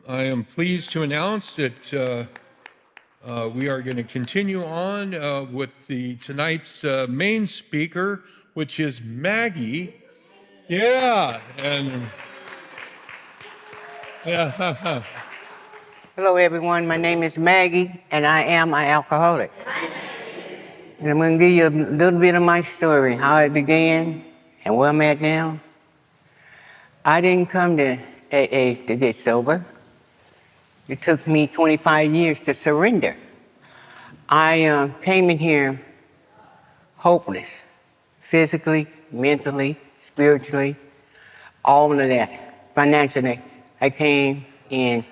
I am pleased to announce that we are going to continue on with tonight's main speaker, which is Maggie. Yeah, and yeah. Hello, everyone. My name is Maggie, and I am an alcoholic. And I'm going to give you a little bit of my story, how it began and where I'm at now. I didn't come to AA to get sober. It took me 25 years to surrender. I came in here hopeless, physically, mentally, spiritually, all of that. Financially, I came in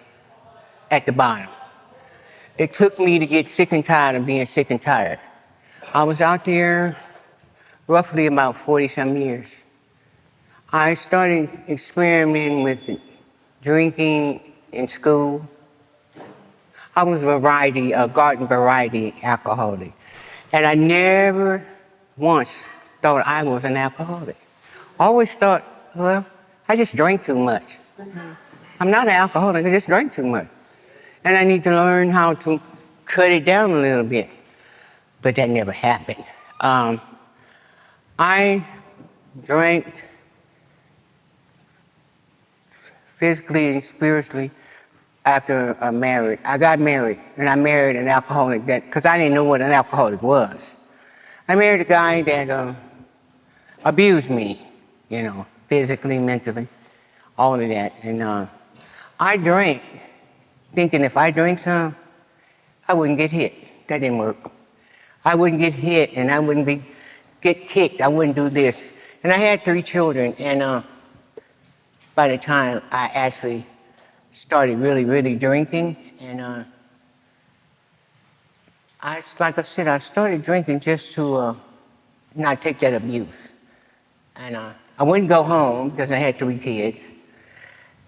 at the bottom. It took me to get sick and tired of being sick and tired. I was out there roughly about 40-some years. I started experimenting with drinking in school. I was a garden variety alcoholic. And I never once thought I was an alcoholic. I always thought, well, I just drank too much. I'm not an alcoholic, I just drank too much. And I need to learn how to cut it down a little bit. But that never happened. I drank physically and spiritually after I married. I got married, and I married an alcoholic because I didn't know what an alcoholic was. I married a guy that abused me, physically, mentally, all of that. And I drank, thinking if I drank some, I wouldn't get hit. That didn't work. I wouldn't get hit, and I wouldn't get kicked. I wouldn't do this. And I had 3 children, and by the time I actually started really, really drinking, and like I said, I started drinking just to not take that abuse. And I wouldn't go home because I had 3 kids,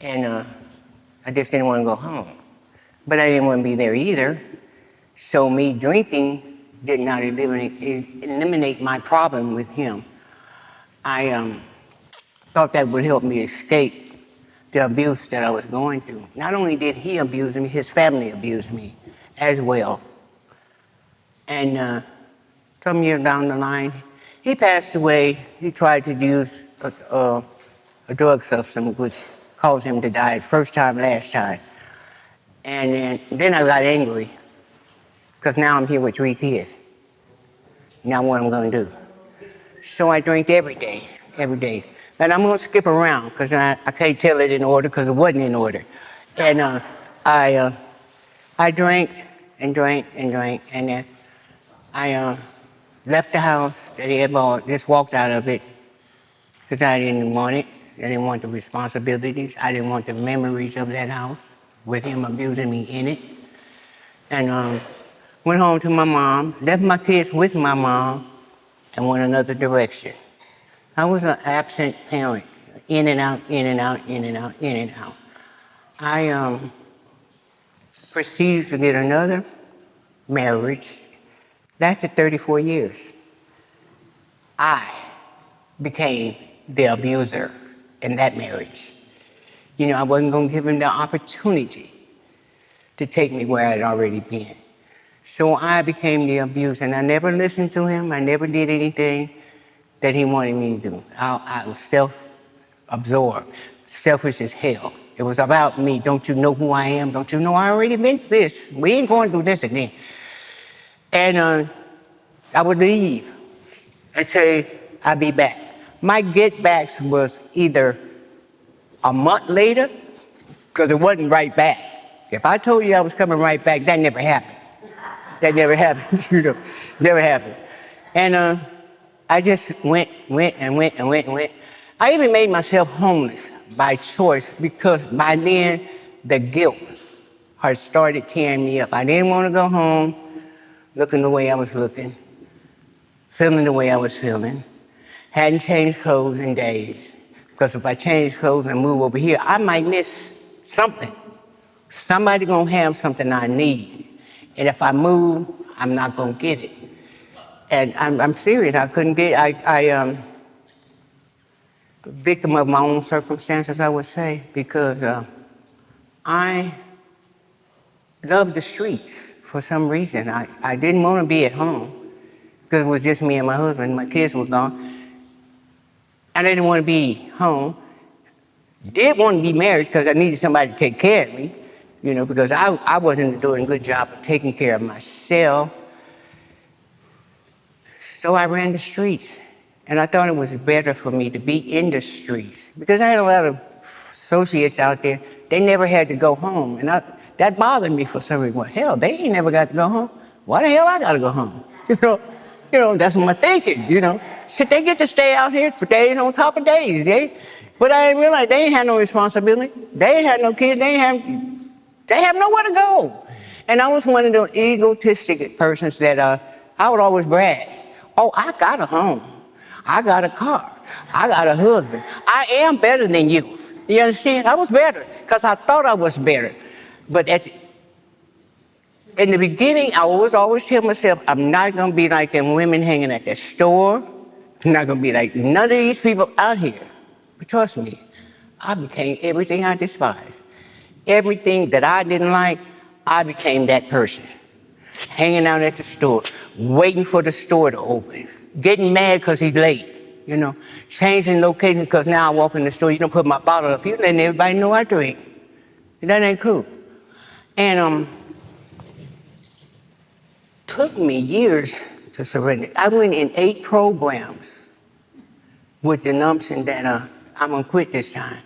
and I just didn't want to go home. But I didn't want to be there either, so me drinking did not eliminate my problem with him. I thought that would help me escape the abuse that I was going through. Not only did he abuse me, his family abused me as well. And some years down the line, he passed away. He tried to use a drug substance which caused him to die first time, last time. And then I got angry because now I'm here with 3 kids. Now what I'm going to do? So I drank every day. And I'm going to skip around because I can't tell it in order because it wasn't in order. And I drank and drank, and then I left the house that he had bought, just walked out of it because I didn't want it. I didn't want the responsibilities. I didn't want the memories of that house with him abusing me in it. And went home to my mom, left my kids with my mom, and went another direction. I was an absent parent, in and out, in and out, in and out, in and out. I proceeded to get another marriage. Lasted 34 years. I became the abuser in that marriage. I wasn't going to give him the opportunity to take me where I'd already been. So I became the abuser, and I never listened to him. I never did anything that he wanted me to do. I was self-absorbed, selfish as hell. It was about me. Don't you know who I am? Don't you know I already been through this? We ain't going through this again. And I would leave and say, I'll be back. My get backs was either a month later, because it wasn't right back. If I told you I was coming right back, that never happened. That never happened. Never happened. And I just went. I even made myself homeless by choice because by then the guilt had started tearing me up. I didn't want to go home looking the way I was looking, feeling the way I was feeling. Hadn't changed clothes in days because if I change clothes and move over here, I might miss something. Somebody gonna have something I need. And if I move, I'm not gonna get it. And I'm serious, I couldn't get it. I victim of my own circumstances, I would say, because I loved the streets for some reason. I didn't want to be at home because it was just me and my husband. My kids were gone. I didn't want to be home. Did want to be married because I needed somebody to take care of me, because I wasn't doing a good job of taking care of myself. So I ran the streets. And I thought it was better for me to be in the streets because I had a lot of associates out there. They never had to go home. And that bothered me for some reason. Well, hell, they ain't never got to go home. Why the hell I got to go home? That's my thinking, Shit, they get to stay out here for days on top of days, But I didn't realize they ain't had no responsibility. They ain't had no kids. They have nowhere to go. And I was one of those egotistic persons that I would always brag. Oh, I got a home. I got a car. I got a husband. I am better than you. You understand? I was better because I thought I was better. But in the beginning, I was always tell myself, I'm not going to be like them women hanging at the store. I'm not going to be like none of these people out here. But trust me, I became everything I despised. Everything that I didn't like, I became that person. Hanging out at the store, waiting for the store to open, getting mad because he's late, changing location because now I walk in the store, you don't put my bottle up, you letting everybody know I drink. That ain't cool. And took me years to surrender. I went in 8 programs with the numbing that I'm gonna quit this time.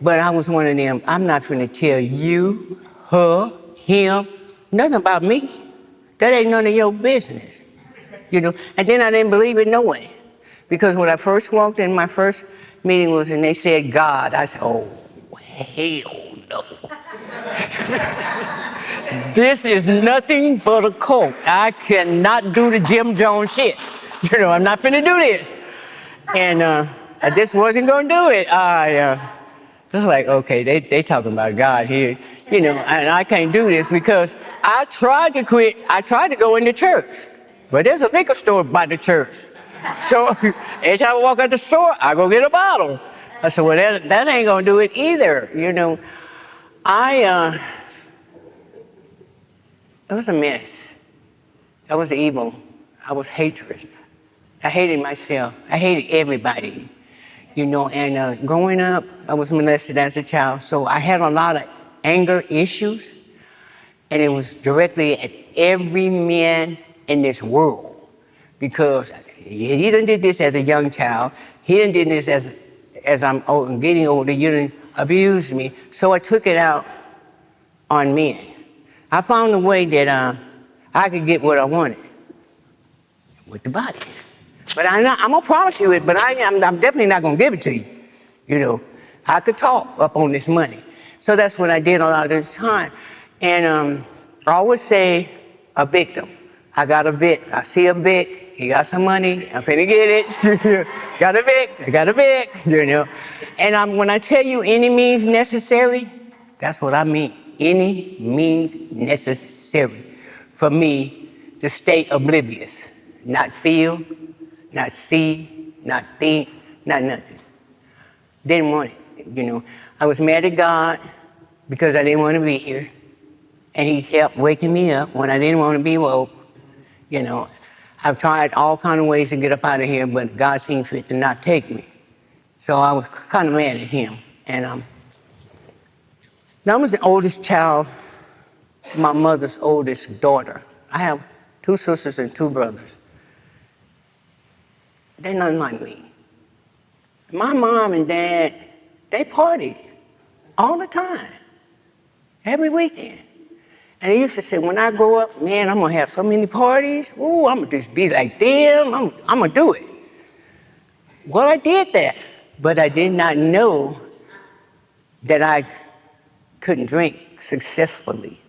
But I was one of them, I'm not gonna tell you, her, him, nothing about me. That ain't none of your business, And then I didn't believe it no way. Because when I first walked in, my first meeting was, and they said God. I said, oh, hell no. This is nothing but a cult. I cannot do the Jim Jones shit. I'm not finna do this. And I just wasn't gonna do it. I was like, okay, they talking about God here, and I can't do this because I tried to quit. I tried to go into church, but there's a liquor store by the church. So every time I walk out the store, I go get a bottle. I said, well, that ain't gonna do it either, It was a mess. I was evil. I was hatred. I hated myself. I hated everybody. And growing up, I was molested as a child, so I had a lot of anger issues, and it was directly at every man in this world, because he done did this as a young child, he done did this as I'm getting older, you done abused me, so I took it out on men. I found a way that I could get what I wanted with the body. But I'm gonna promise you it, but I'm definitely not gonna give it to you. I could talk up on this money. So that's what I did a lot of the time. And I always say a victim. I got a Vic. I see a Vic. He got some money. I'm finna get it. Got a Vic. I got a Vic. And when I tell you any means necessary, that's what I mean. Any means necessary for me to stay oblivious, not feel, not see, not think, not nothing. Didn't want it, I was mad at God because I didn't want to be here. And he kept waking me up when I didn't want to be woke. I've tried all kind of ways to get up out of here, but God seemed fit to not take me. So I was kind of mad at him. And now I was the oldest child, my mother's oldest daughter. I have 2 sisters and 2 brothers. They're nothing like me. My mom and dad, they partied all the time, every weekend. And they used to say, when I grow up, man, I'm gonna have so many parties. Ooh, I'm gonna just be like them. I'm gonna do it. Well, I did that, but I did not know that I couldn't drink successfully,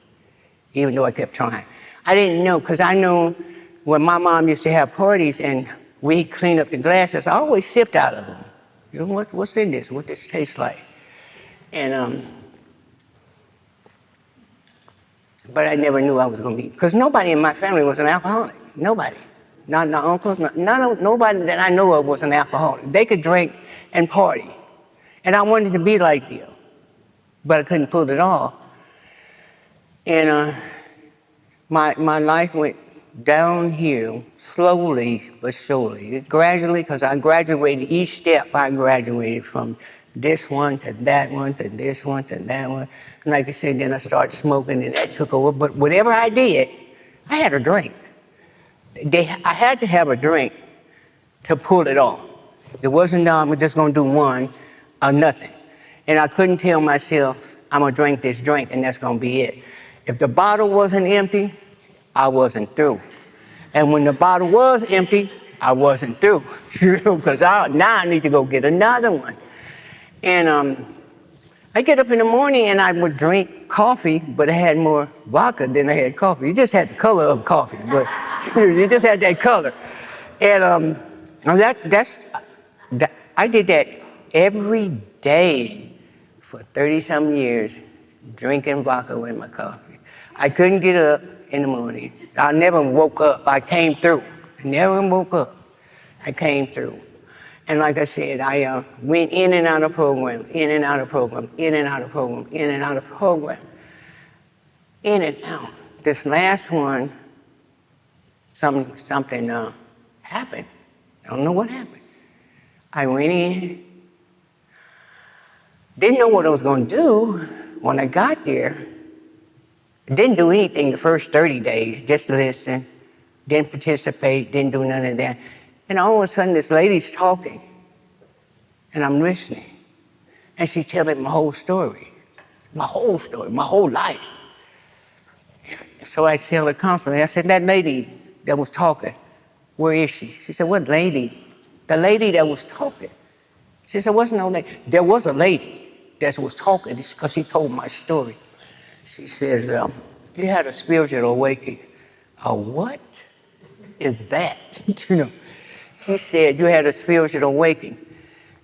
even though I kept trying. I didn't know, because I know when my mom used to have parties and we'd clean up the glasses, I always sipped out of them. What's in this? What this tastes like? And but I never knew I was going to be, because nobody in my family was an alcoholic. Nobody. Not my uncles, nobody that I know of was an alcoholic. They could drink and party. And I wanted to be like them. but I couldn't pull it off. And my life went downhill slowly but surely. Gradually, because I graduated, each step I graduated from this one to that one to this one to that one. And like I said, then I started smoking and that took over. But whatever I did, I had a drink. I had to have a drink to pull it off. It wasn't, no, I'm just gonna do one or nothing. And I couldn't tell myself, I'm gonna drink this drink and that's gonna be it. If the bottle wasn't empty, I wasn't through. And when the bottle was empty, I wasn't through, because now I need to go get another one. And I get up in the morning and I would drink coffee, but it had more vodka than I had coffee. It just had the color of coffee, but it just had that color. And I did that every day for 30-some years, drinking vodka with my coffee. I couldn't get up in the morning. I never woke up. I came through. I never woke up. I came through. And like I said, I went in and out of programs, in and out of programs, in and out of programs, in and out of programs, in and out. This last one, something happened. I don't know what happened. I went in, didn't know what I was going to do. When I got there, didn't do anything the first 30 days, just listen, didn't participate, didn't do none of that. And all of a sudden, this lady's talking, and I'm listening. And she's telling my whole story, my whole life. So I tell her constantly, I said, that lady that was talking, where is she? She said, what lady? The lady that was talking. She said, there wasn't no lady. There was a lady that was talking because she told my story. She says, you had a spiritual awakening. A what is that? You know, she said, you had a spiritual awakening.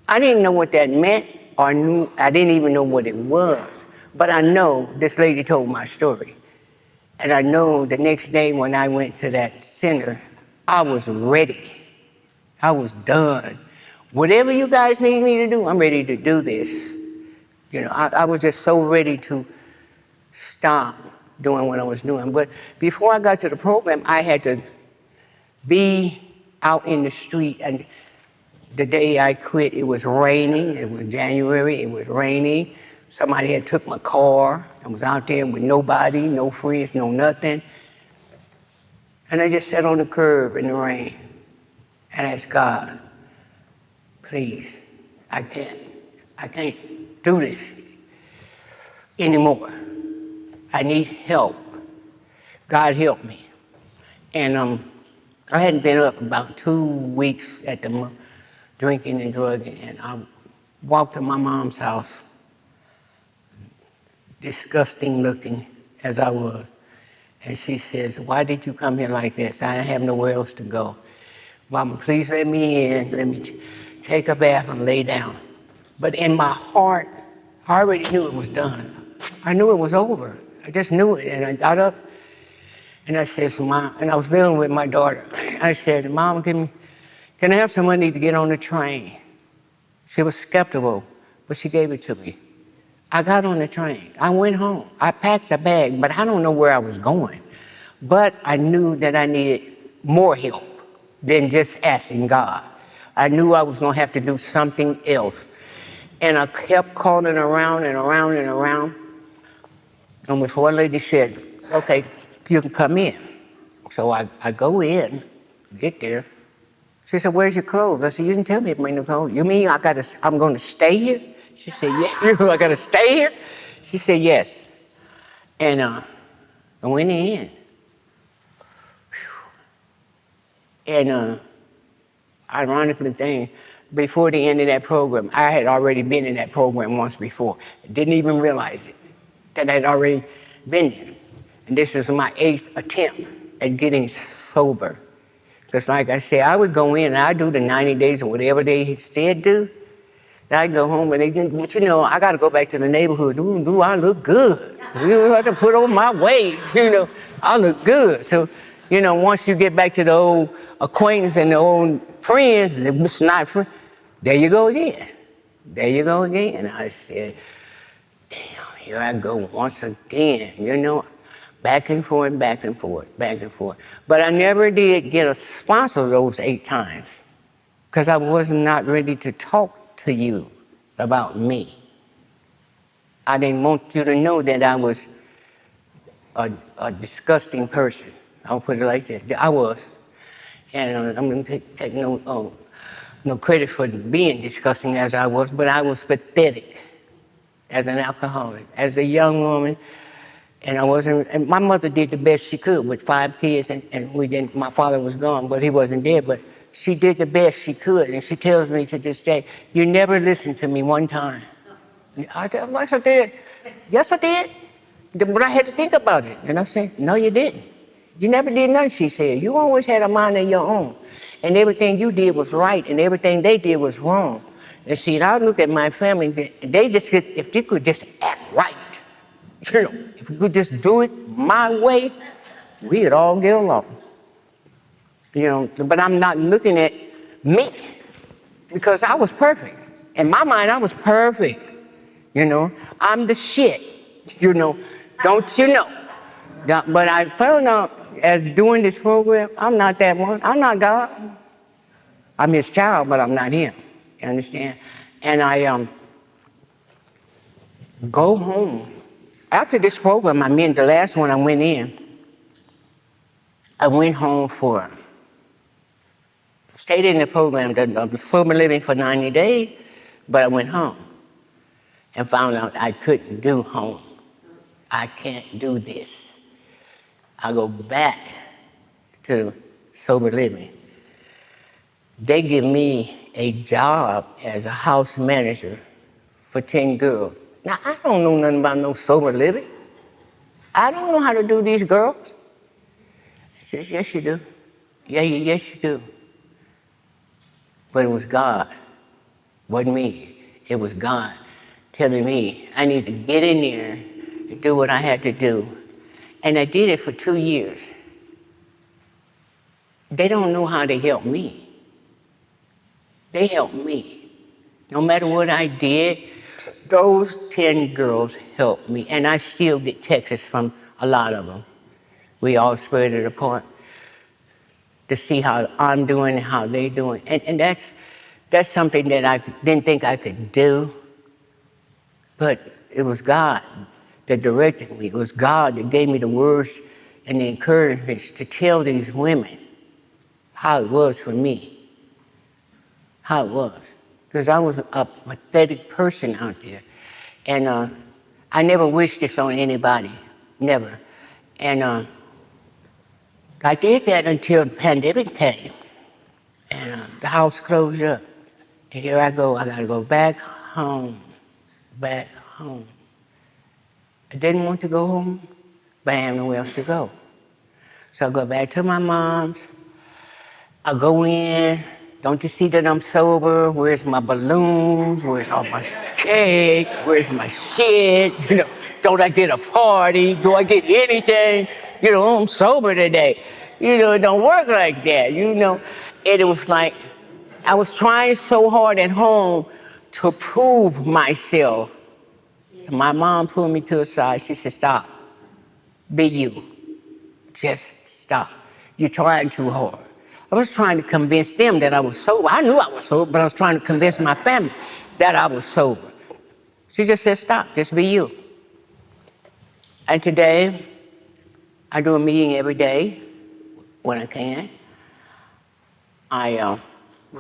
I didn't know what that meant or knew. I didn't even know what it was. But I know this lady told my story. And I know the next day when I went to that center, I was ready. I was done. Whatever you guys need me to do, I'm ready to do this. You know, I was just so ready to stop doing what I was doing. But before I got to the program, I had to be out in the street. And the day I quit, it was raining. It was January. It was raining. Somebody had took my car. I was out there with nobody, no friends, no nothing. And I just sat on the curb in the rain and asked God, please, I can't do this anymore. I need help. God help me. And I hadn't been up about 2 weeks at the drinking and drugging, and I walked to my mom's house, disgusting looking as I was. And she says, why did you come here like this? I have nowhere else to go. Mama, please let me in. Let me take a bath and lay down. But in my heart, I already knew it was done. I knew it was over. I just knew it. And I got up and I said to Mom, and I was living with my daughter. I said, Mom, can I have some money to get on the train? She was skeptical, but she gave it to me. I got on the train. I went home. I packed a bag, but I don't know where I was going. But I knew that I needed more help than just asking God. I knew I was going to have to do something else. And I kept calling around and around and around. And this one lady said, okay, you can come in. So I go in, get there. She said, where's your clothes? I said, you didn't tell me to bring the clothes. You mean I'm going to stay here? She said, yeah. I got to stay here? She said, yes. And I went in. And ironically, before the end of that program, I had already been in that program once before. Didn't even realize it, that I'd already been there. And this is my 8th attempt at getting sober. Because like I said, I would go in and I'd do the 90 days or whatever they said do. Then I'd go home and but you know, I got to go back to the neighborhood. Ooh, I look good. You know, I have to put on my weight. You know, I look good. So, you know, once you get back to the old acquaintance and the old friends, it's not friends, there you go again. There you go again. And I said, damn, here I go once again, you know, back and forth, back and forth, back and forth. But I never did get a sponsor those 8 times because I was not ready to talk to you about me. I didn't want you to know that I was a disgusting person. I'll put it like that. I was. And I'm going to take no credit for being disgusting as I was, but I was pathetic as an alcoholic, as a young woman. And I wasn't, and my mother did the best she could with 5 kids, and we didn't, my father was gone, but he wasn't there, but she did the best she could. And she tells me to this day, you never listened to me one time. I said, yes, I did. Yes, I did. But I had to think about it. And I said, no, you didn't. You never did nothing, she said. You always had a mind of your own. And everything you did was right, and everything they did was wrong. And see, I look at my family, they just could, if they could just act right, you know, if we could just do it my way, we'd all get along. You know, but I'm not looking at me because I was perfect. In my mind, I was perfect. You know, I'm the shit, you know, don't you know? But I found out as doing this program, I'm not that one. I'm not God. I'm his child, but I'm not him. You understand? And I go home. After this program, I mean the last one I went in, I went home stayed in the program, the sober living for 90 days, but I went home and found out I couldn't do home. I can't do this. I go back to sober living. They give me a job as a house manager for 10 girls. Now, I don't know nothing about no sober living. I don't know how to do these girls. She says, yes, you do. Yeah, yes, you do. But it was God. Wasn't me. It was God telling me I need to get in there and do what I had to do. And I did it for 2 years. They don't know how to help me. They helped me. No matter what I did, those 10 girls helped me. And I still get texts from a lot of them. We all spread it apart to see how I'm doing and how they're doing. And that's something that I didn't think I could do. But it was God that directed me. It was God that gave me the words and the encouragement to tell these women how it was for me. How it was. Because I was a pathetic person out there. And I never wished this on anybody. Never. And I did that until the pandemic came. And the house closed up. And here I go. I got to go back home. Back home. I didn't want to go home, but I have nowhere else to go. So I go back to my mom's. I go in. Don't you see that I'm sober? Where's my balloons? Where's all my cake? Where's my shit? You know, don't I get a party? Do I get anything? You know, I'm sober today. You know, it don't work like that, you know. And it was like, I was trying so hard at home to prove myself. And my mom pulled me to the side. She said, stop. Be you. Just stop. You're trying too hard. I was trying to convince them that I was sober. I knew I was sober, but I was trying to convince my family that I was sober. She just said, stop, just be you. And today, I do a meeting every day when I can. I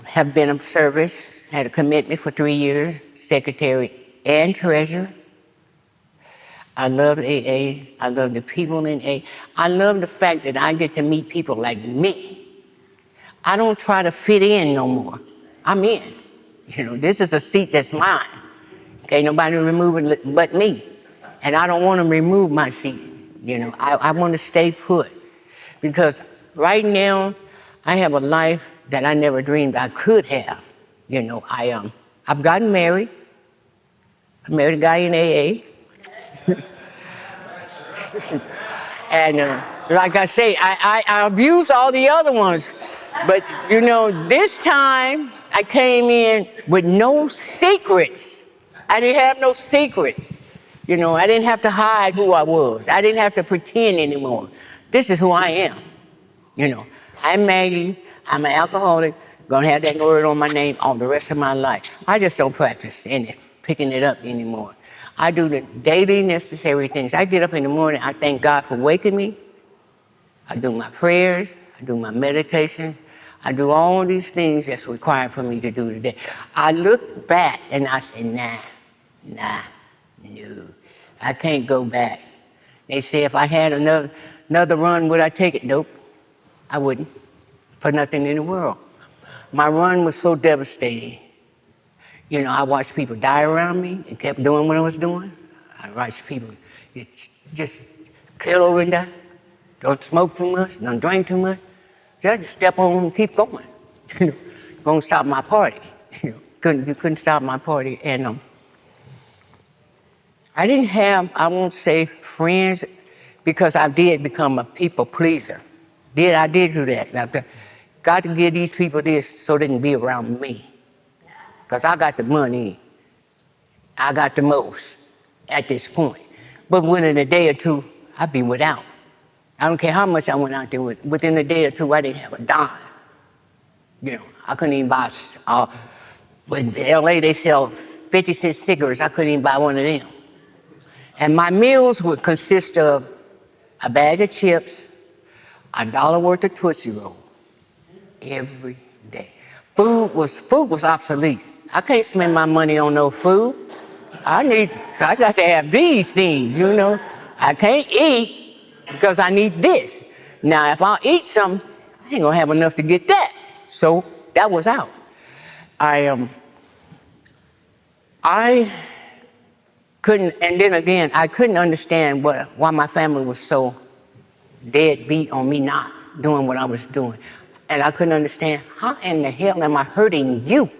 have been of service, had a commitment for 3 years, secretary and treasurer. I love AA. I love the people in AA. I love the fact that I get to meet people like me. I don't try to fit in no more. I'm in. You know, this is a seat that's mine. Ain't nobody removing it but me. And I don't want to remove my seat. You know, I want to stay put. Because right now, I have a life that I never dreamed I could have. You know, I've gotten married. I married a guy in AA. And like I say, I abused all the other ones. But, you know, this time I came in with no secrets. I didn't have no secrets. You know, I didn't have to hide who I was. I didn't have to pretend anymore. This is who I am. You know, I'm Maggie. I'm an alcoholic. Gonna have that word on my name all the rest of my life. I just don't practice in it, picking it up anymore. I do the daily necessary things. I get up in the morning. I thank God for waking me. I do my prayers. I do my meditation. I do all these things that's required for me to do today. I look back and I say, no. I can't go back. They say if I had another run, would I take it? Nope, I wouldn't, for nothing in the world. My run was so devastating. You know, I watched people die around me and kept doing what I was doing. I watched people just kill over and die. Don't smoke too much, don't drink too much. Just step on and keep going. You know, gonna stop my party. You couldn't stop my party. And I didn't have, I won't say friends, because I did become a people pleaser. I did do that. Now, got to give these people this so they can be around me. Because I got the money. I got the most at this point. But within a day or two, I'd be without. I don't care how much I went out there with. Within a day or two, I didn't have a dime. You know, I couldn't even buy, in LA they sell 50-cent cigarettes. I couldn't even buy one of them. And my meals would consist of a bag of chips, $1 worth of Tootsie Roll every day. Food was obsolete. I can't spend my money on no food. I got to have these things, you know. I can't eat because I need this. Now, if I eat some, I ain't gonna have enough to get that. So that was out. I couldn't, and then again, I couldn't understand why my family was so deadbeat on me not doing what I was doing. And I couldn't understand, how in the hell am I hurting you?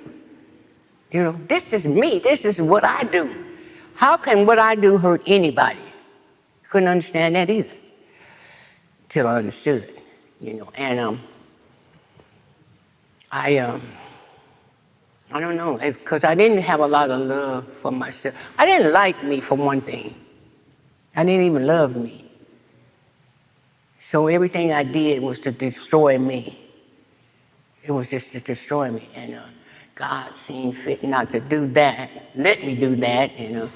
You know, this is me. This is what I do. How can what I do hurt anybody? Couldn't understand that either, till I understood it, you know. And I don't know, because I didn't have a lot of love for myself. I didn't like me, for one thing. I didn't even love me. So everything I did was to destroy me. It was just to destroy me. And God seemed fit not to do that, let me do that. And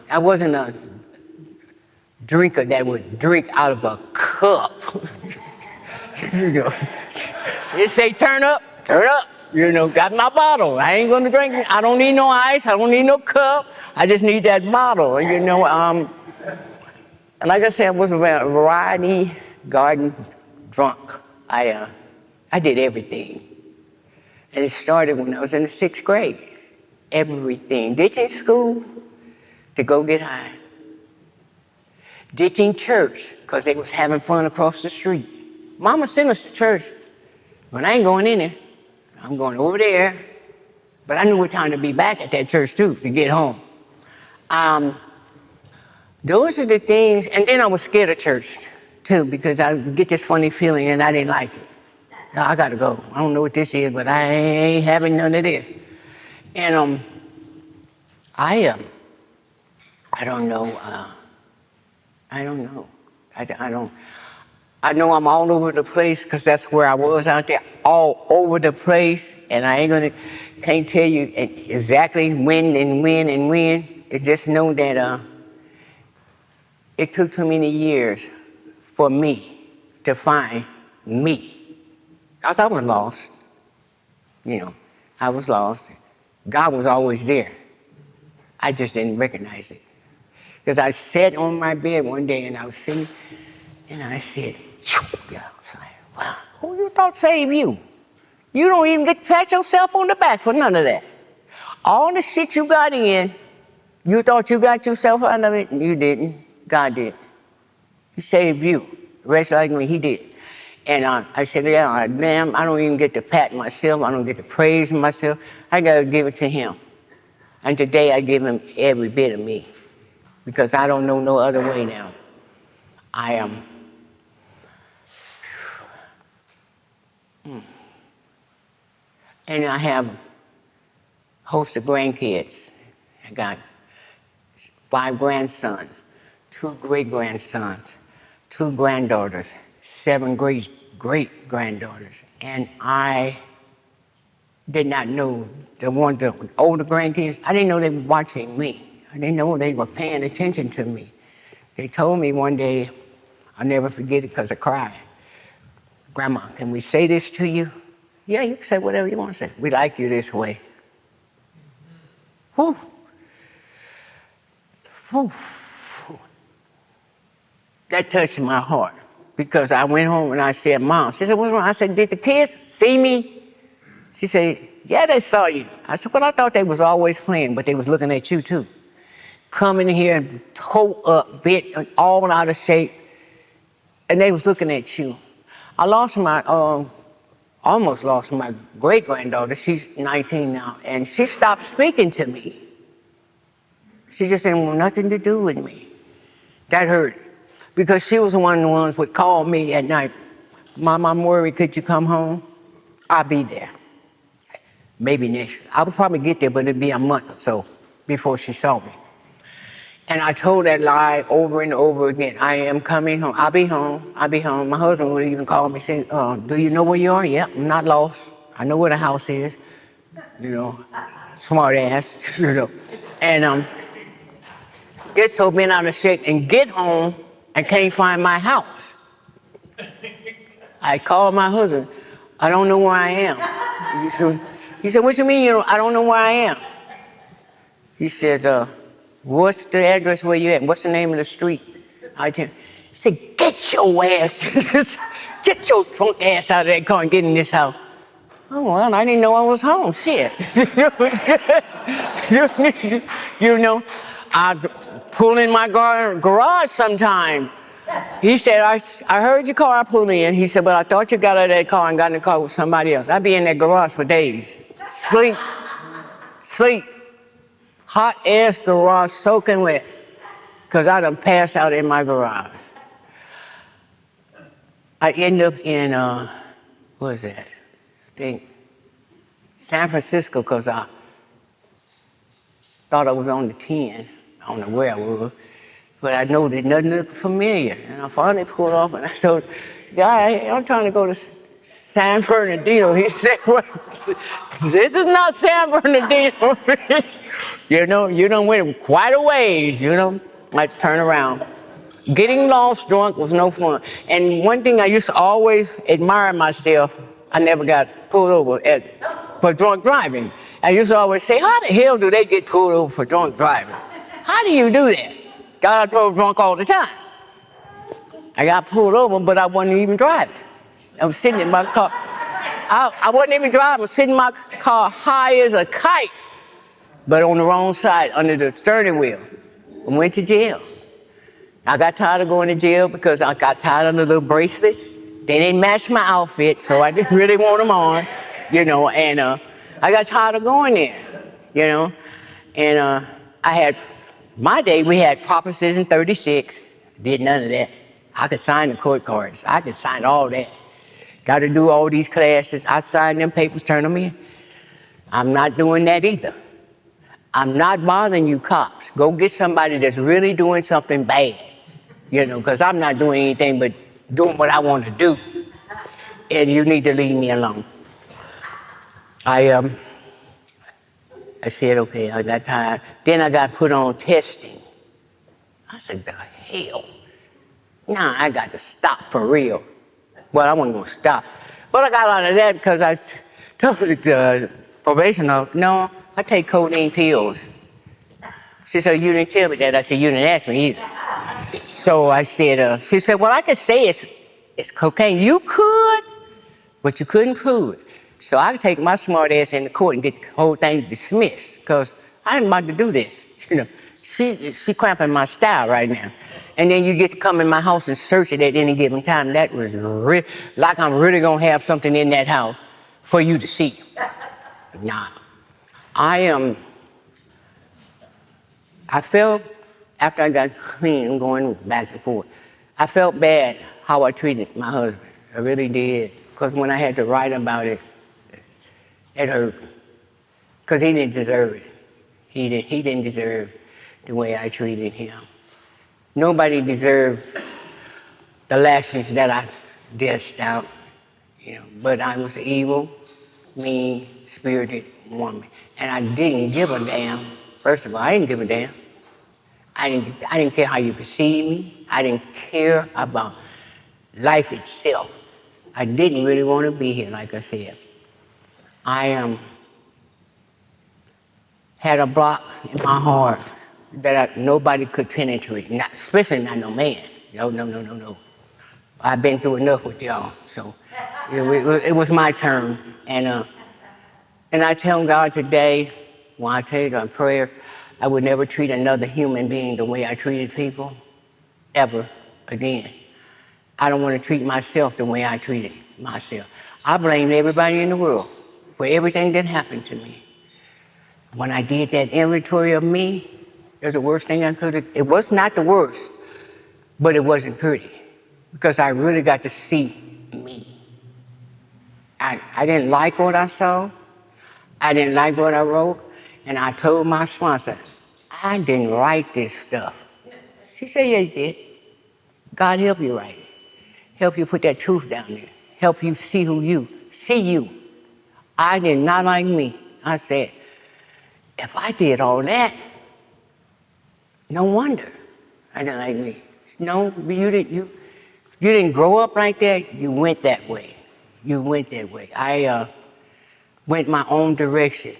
I wasn't a drinker that would drink out of a cup. You know, it say turn up. You know, got my bottle. I ain't gonna drink it. I don't need no ice. I don't need no cup. I just need that bottle. You know, and like I said, I was a variety garden drunk. I did everything. And it started when I was in the 6th grade. Everything. Ditching school to go get high. Ditching church because they was having fun across the street. Mama sent us to church, but I ain't going in there. I'm going over there. But I knew what time to be back at that church too, to get home. Those are the things, and then I was scared of church too, because I would get this funny feeling and I didn't like it. I gotta go. I don't know what this is, but I ain't having none of this. And I don't know. I don't know. I know I'm all over the place because that's where I was out there, all over the place. And I can't tell you exactly when. It's just know that it took too many years for me to find me. Because I was lost. You know, I was lost. God was always there. I just didn't recognize it. Because I sat on my bed one day and I was sitting, and I said, yeah, I was like, wow, who you thought saved you? You don't even get to pat yourself on the back for none of that. All the shit you got in, you thought you got yourself out of it, and you didn't. God did. He saved you. The rest like me, he did. And I said, yeah, damn, I don't even get to pat myself. I don't get to praise myself. I got to give it to him. And today I give him every bit of me because I don't know no other way now. I am. And I have a host of grandkids. I got 5 grandsons, 2 great-grandsons, 2 granddaughters, 7 great-great-granddaughters. And I did not know the older grandkids, I didn't know they were watching me. I didn't know they were paying attention to me. They told me one day, I'll never forget it because I cried. Grandma, can we say this to you? Yeah, you can say whatever you want to say. We like you this way. Whew. Whew. That touched my heart because I went home and I said, Mom, she said, what's wrong? I said, did the kids see me? She said, yeah, they saw you. I said, well, I thought they was always playing, but they was looking at you too. Coming here and toe up, bit, all out of shape, and they was looking at you. I almost lost my great-granddaughter. She's 19 now, and she stopped speaking to me. She just didn't want nothing to do with me. That hurt, because she was one of the ones would call me at night. Mom, I'm worried, could you come home? I'll be there. Maybe next, I would probably get there, but it'd be a month or so before she saw me. And I told that lie over and over again. I am coming home. I'll be home. I'll be home. My husband would even call me and say, do you know where you are? Yep, I'm not lost. I know where the house is. You know, smart ass, you know. And get so bent out of shape and get home and can't find my house. I called my husband. I don't know where I am. He said, what you mean I don't know where I am? He said, what's the address where you at? What's the name of the street? I tell him. He said, get your ass, get your drunk ass out of that car and get in this house. Oh, well, I didn't know I was home. Shit. You know, I pull in my garage sometime. He said, I heard your car pull in. He said, but I thought you got out of that car and got in the car with somebody else. I'd be in that garage for days. Sleep. Hot ass garage soaking wet, because I done passed out in my garage. I end up in, what is that? I think San Francisco, because I thought I was on the 10. I don't know where I was, but I know that nothing looked familiar. And I finally pulled off and I told the guy, hey, I'm trying to go to San Bernardino. He said, well, this is not San Bernardino. You know, you done went quite a ways, you know. I had to turn around. Getting lost drunk was no fun. And one thing I used to always admire myself, I never got pulled over for drunk driving. I used to always say, how the hell do they get pulled over for drunk driving? How do you do that? God, I drove drunk all the time. I got pulled over, but I wasn't even driving. I was sitting in my car. I wasn't even driving. I was sitting in my car high as a kite, but on the wrong side, under the steering wheel. I went to jail. I got tired of going to jail because I got tired of the little bracelets. They didn't match my outfit, so I didn't really want them on, you know, and I got tired of going there, you know. And I had, my day, we had Proposition 36. Did none of that. I could sign the court cards. I could sign all that. Got to do all these classes. I signed them papers, turn them in. I'm not doing that either. I'm not bothering you cops. Go get somebody that's really doing something bad, you know, because I'm not doing anything but doing what I want to do. And you need to leave me alone. I said, okay, I got tired. Then I got put on testing. I said, the hell? Nah, I got to stop for real. Well, I wasn't going to stop. But I got out of that because I told the probation officer, no, I take codeine pills. She said, you didn't tell me that. I said, you didn't ask me either. So I said, she said, well, I could say it's cocaine. You could, but you couldn't prove it. So I could take my smart ass in the court and get the whole thing dismissed because I'm about to do this. You know, she cramping my style right now. And then you get to come in my house and search it at any given time. That was like I'm really going to have something in that house for you to see. Nah. I felt, after I got clean, I'm going back and forth, I felt bad how I treated my husband. I really did. Because when I had to write about it, it hurt. Because he didn't deserve it. He didn't deserve it. the way I treated him. Nobody deserved the lashings that I dished out, but I was an evil, mean-spirited woman. And I didn't give a damn. First of all, I didn't give a damn. I didn't care how you perceived me. I didn't care about life itself. I didn't really want to be here, like I said. I had a block in my heart that nobody could penetrate, especially not no man. No. I've been through enough with y'all, so it was my turn. And I tell God today, when I tell you in prayer, I would never treat another human being the way I treated people, ever again. I don't want to treat myself the way I treated myself. I blame everybody in the world for everything that happened to me. When I did that inventory of me, it was the worst thing I could have. It was not the worst, but it wasn't pretty because I really got to see me. I didn't like what I saw. I didn't like what I wrote. And I told my sponsor, I didn't write this stuff. She said, yeah, you did. God help you write it. Help you put that truth down there. Help you see you. I did not like me. I said, if I did all that, no wonder I didn't like me. No, you didn't grow up like that. You went that way. I went my own direction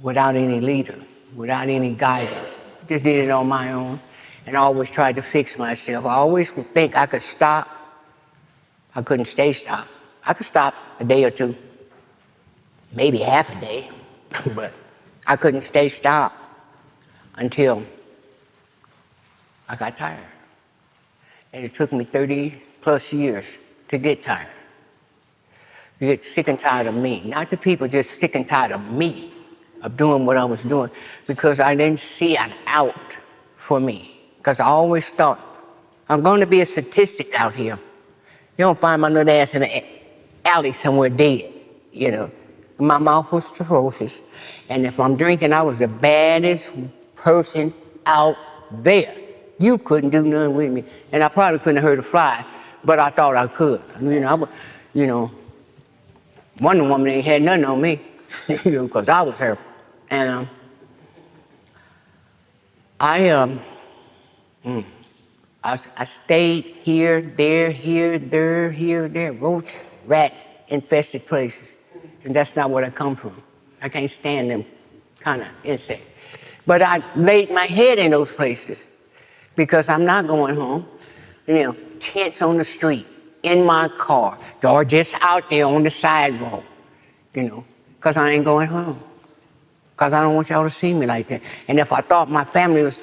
without any leader, without any guidance. Just did it on my own and always tried to fix myself. I always would think I could stop. I couldn't stay stopped. I could stop a day or two, maybe half a day, but I couldn't stay stopped until I got tired. And it took me 30 plus years to get tired. To get sick and tired of me. Not the people, just sick and tired of me, of doing what I was doing, because I didn't see an out for me. Because I always thought, I'm going to be a statistic out here. You don't find my little ass in an alley somewhere dead, My mouth was ferocious. And if I'm drinking, I was the baddest person out there. You couldn't do nothing with me. And I probably couldn't have hurt a fly, but I thought I could. Wonder Woman ain't had nothing on me, because I was her. And I stayed here, there, roach, rat infested places. And that's not what I come from. I can't stand them kind of insects. But I laid my head in those places because I'm not going home. Tents on the street, in my car, or just out there on the sidewalk, because I ain't going home. Because I don't want y'all to see me like that. And if I thought my family was,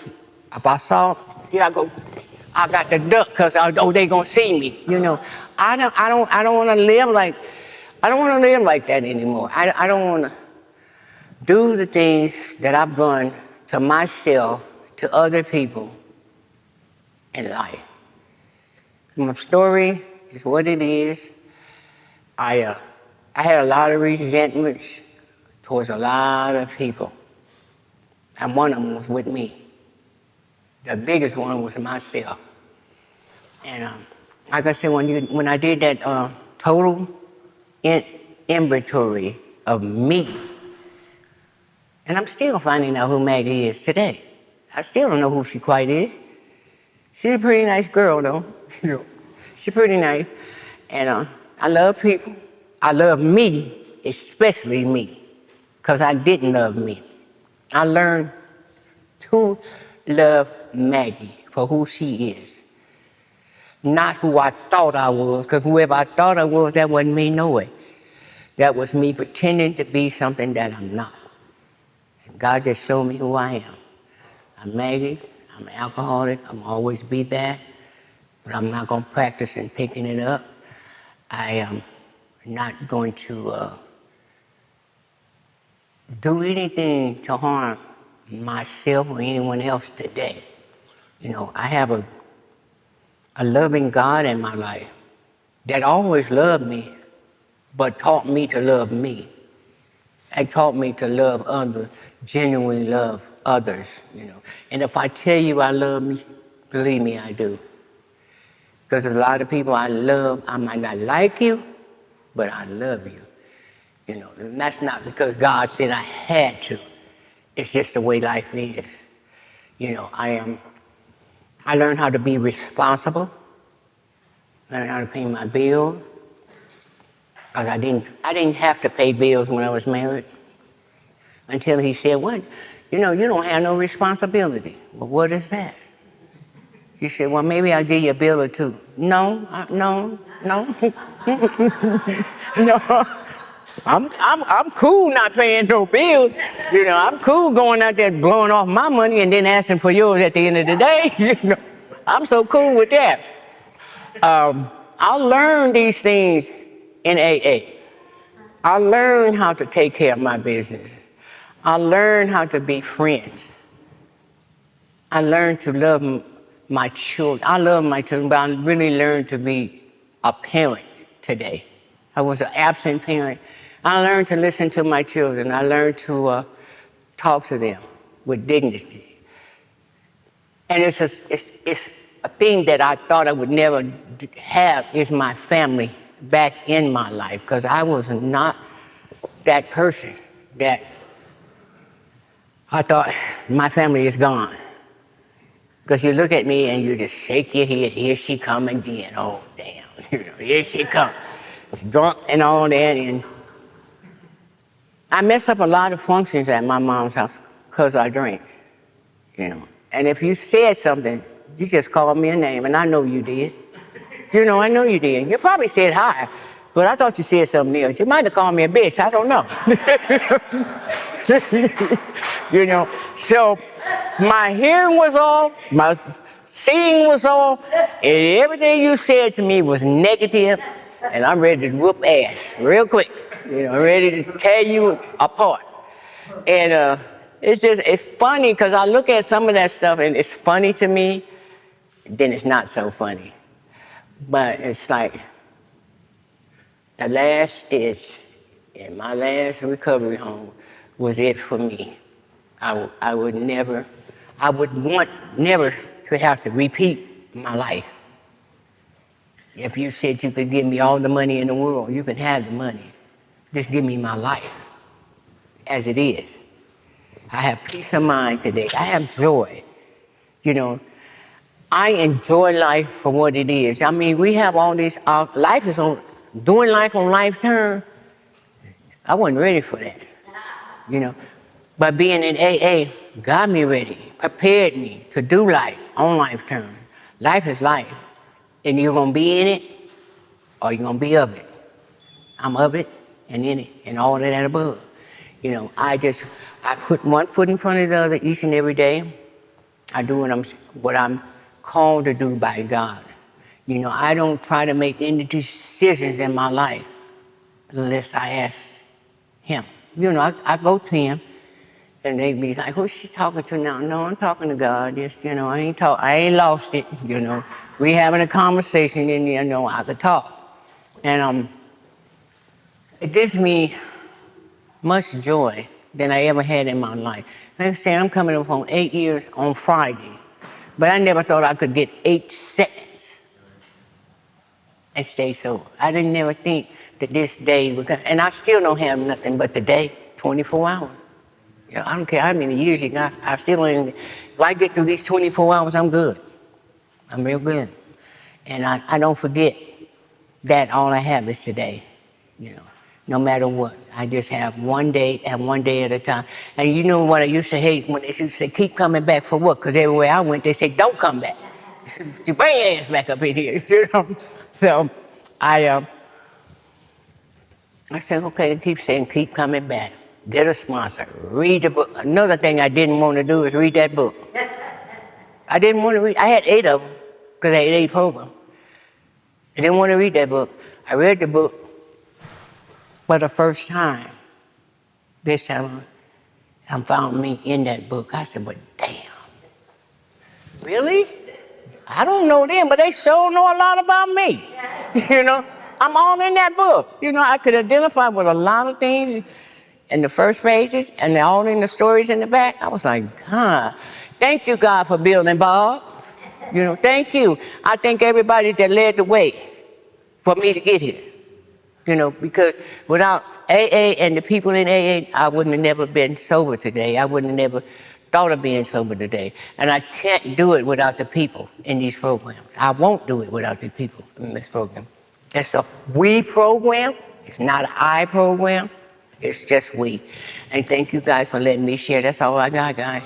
if I saw, I got the duck because they gonna see me. I don't want to live like that anymore. I don't want to do the things that I've done to myself, to other people in life. My story is what it is. I had a lot of resentments towards a lot of people, and one of them was with me. The biggest one was myself. And like I said, when I did that total inventory of me, and I'm still finding out who Maggie is today. I still don't know who she quite is. She's a pretty nice girl, though. She's pretty nice. And I love people. I love me, especially me, because I didn't love me. I learned to love Maggie for who she is, not who I thought I was, because whoever I thought I was, that wasn't me no way. That was me pretending to be something that I'm not. And God just showed me who I am. I'm Maggie. I'm an alcoholic. I'm always be that. But I'm not going to practice in picking it up. I am not going to do anything to harm myself or anyone else today. I have a loving God in my life that always loved me, but taught me to love me. It taught me to love others, genuinely love others, you know. And if I tell you I love me, believe me, I do. Because a lot of people I love, I might not like you, but I love you. You know, and that's not because God said I had to. It's just the way life is. You know, I learned how to be responsible, learned how to pay my bills. Because I didn't have to pay bills when I was married. Until he said, "What? You know, you don't have no responsibility." Well, what is that? He said, "Well, maybe I'll give you a bill or two." No, no. No. I'm cool not paying no bills. You know, I'm cool going out there blowing off my money and then asking for yours at the end of the day. You know, I'm so cool with that. I learned these things in AA. I learned how to take care of my business. I learned how to be friends. I learned to love my children. I love my children, but I really learned to be a parent today. I was an absent parent. I learned to listen to my children. I learned to talk to them with dignity. And it's a thing that I thought I would never have is my family back in my life, because I was not that person that I thought my family is gone. Because you look at me and you just shake your head, here she come again, oh damn, you know, here she come, drunk and all that. And I mess up a lot of functions at my mom's house because I drink, you know. And if you said something, you just called me a name, and I know you did. You know, I know you did. You probably said hi, but I thought you said something else. You might have called me a bitch, I don't know. You know, so my hearing was off, my seeing was off, and everything you said to me was negative, and I'm ready to whoop ass real quick. You know, I'm ready to tear you apart. And it's funny because I look at some of that stuff and it's funny to me, then it's not so funny. But it's like the last stitch in my last recovery home was it for me. I would want never to have to repeat my life. If you said you could give me all the money in the world, you can have the money. Just give me my life as it is. I have peace of mind today. I have joy. You know, I enjoy life for what it is. I mean, we have all this, life is on, doing life on life term. I wasn't ready for that, you know. But being in AA got me ready, prepared me to do life on life term. Life is life, and you're gonna be in it, or you're gonna be of it. I'm of it, and in it, and all of that above. You know, I put one foot in front of the other each and every day. I do what I'm called to do by God. You know, I don't try to make any decisions in my life unless I ask Him. You know, I go to Him, and they be like, "Who's she talking to now?" No, I'm talking to God. Just, you know, I ain't lost it. You know, we having a conversation, and you know, I could talk, and it gives me much joy than I ever had in my life. Like I said, I'm coming up on 8 years on Friday, but I never thought I could get 8 seconds and stay sober. I didn't never think that this day would come, and I still don't have nothing but the day, 24 hours. You know, I don't care how many years you got, I still don't even, if I get through these 24 hours, I'm good. I'm real good. And I don't forget that all I have is today, you know. No matter what, I just have one day at a time. And you know what I used to hate when they used to say, "Keep coming back for what?" Because everywhere I went, they said, "Don't come back. You bring your ass back up in here." You know. So I said, okay, they keep saying, "Keep coming back. Get a sponsor. Read the book." Another thing I didn't want to do is read that book. I didn't want to read. I had 8 of them because I had 8 programs. I didn't want to read that book. I read the book for the first time. This time, I found me in that book. I said, "But damn, really? I don't know them, but they sure know a lot about me." You know, I'm all in that book. You know, I could identify with a lot of things. and the first pages and all in the stories in the back. I was like, God, thank you, God, for building Bob. You know, thank you. I thank everybody that led the way for me to get here. You know, because without AA and the people in AA, I wouldn't have never been sober today. I wouldn't have never thought of being sober today. And I can't do it without the people in these programs. I won't do it without the people in this program. It's a we program. It's not an I program. It's just we. And thank you guys for letting me share. That's all I got, guys.